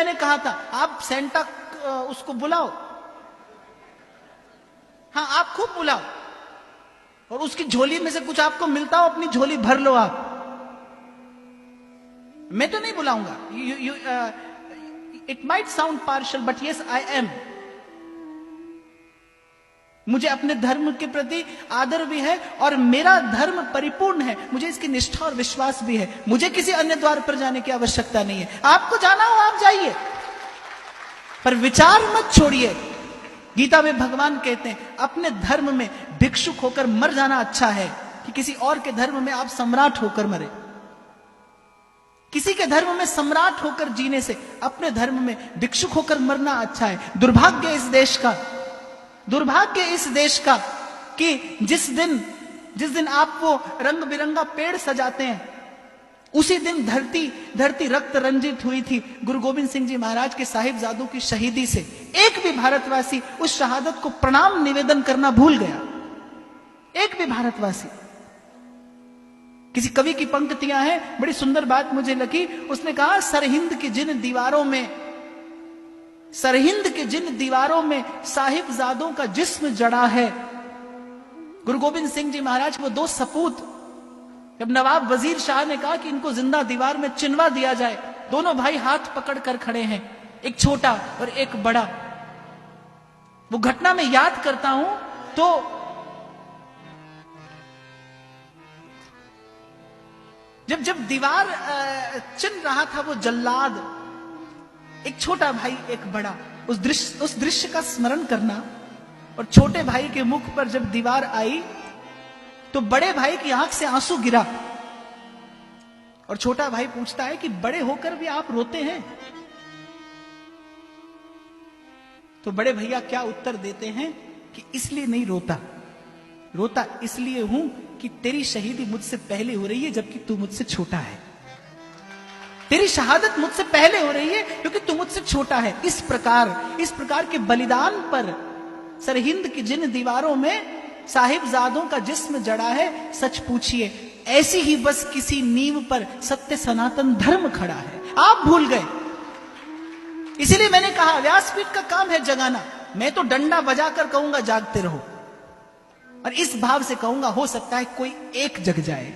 मैंने कहा था, आप सेंटा उसको बुलाओ, हाँ आप खूब बुलाओ, और उसकी झोली में से कुछ आपको मिलता हो, अपनी झोली भर लो आप। मैं तो नहीं बुलाऊंगा। It might sound partial but yes I am. मुझे अपने धर्म के प्रति आदर भी है और मेरा धर्म परिपूर्ण है, मुझे इसकी निष्ठा और विश्वास भी है। मुझे किसी अन्य द्वार पर जाने की आवश्यकता नहीं है। आपको जाना हो आप जाइए, पर विचार मत छोड़िए। गीता में भगवान कहते हैं अपने धर्म में भिक्षुक होकर मर जाना अच्छा है कि किसी और के धर्म में आप सम्राट होकर मरे। किसी के धर्म में सम्राट होकर जीने से अपने धर्म में भिक्षुक होकर मरना अच्छा है। दुर्भाग्य इस देश का, दुर्भाग्य इस देश का कि जिस दिन आप वो रंग बिरंगा पेड़ सजाते हैं, उसी दिन धरती रक्त रंजित हुई थी गुरु गोविंद सिंह जी महाराज के साहिबजादों की शहीदी से। एक भी भारतवासी उस शहादत को प्रणाम निवेदन करना भूल गया, एक भी भारतवासी। किसी कवि की पंक्तियां हैं, बड़ी सुंदर बात मुझे लगी। उसने कहा सरहिंद की जिन दीवारों में साहिबजादों का जिस्म जड़ा है। गुरु गोविंद सिंह जी महाराज वो दो सपूत, जब नवाब वजीर शाह ने कहा कि इनको जिंदा दीवार में चिनवा दिया जाए, दोनों भाई हाथ पकड़ कर खड़े हैं, एक छोटा और एक बड़ा। वो घटना मैं याद करता हूं तो जब दीवार चिन रहा था वो जल्लाद, एक छोटा भाई एक बड़ा, उस दृश्य का स्मरण करना। और छोटे भाई के मुख पर जब दीवार आई तो बड़े भाई की आंख से आंसू गिरा, और छोटा भाई पूछता है कि बड़े होकर भी आप रोते हैं? तो बड़े भैया क्या उत्तर देते हैं कि इसलिए नहीं रोता, रोता इसलिए हूं कि तेरी शहीदी मुझसे पहले हो रही है जबकि तू मुझसे छोटा है। तेरी शहादत मुझसे पहले हो रही है क्योंकि तू मुझसे छोटा है। इस प्रकार के बलिदान पर सरहिंद की जिन दीवारों में साहिबजादों का जिस्म जड़ा है, सच पूछिए ऐसी ही बस किसी नींव पर सत्य सनातन धर्म खड़ा है। आप भूल गए। इसीलिए मैंने कहा व्यासपीठ का काम है जगाना। मैं तो डंडा बजाकर कहूंगा जागते रहो, और इस भाव से कहूंगा हो सकता है कोई एक जग जाए।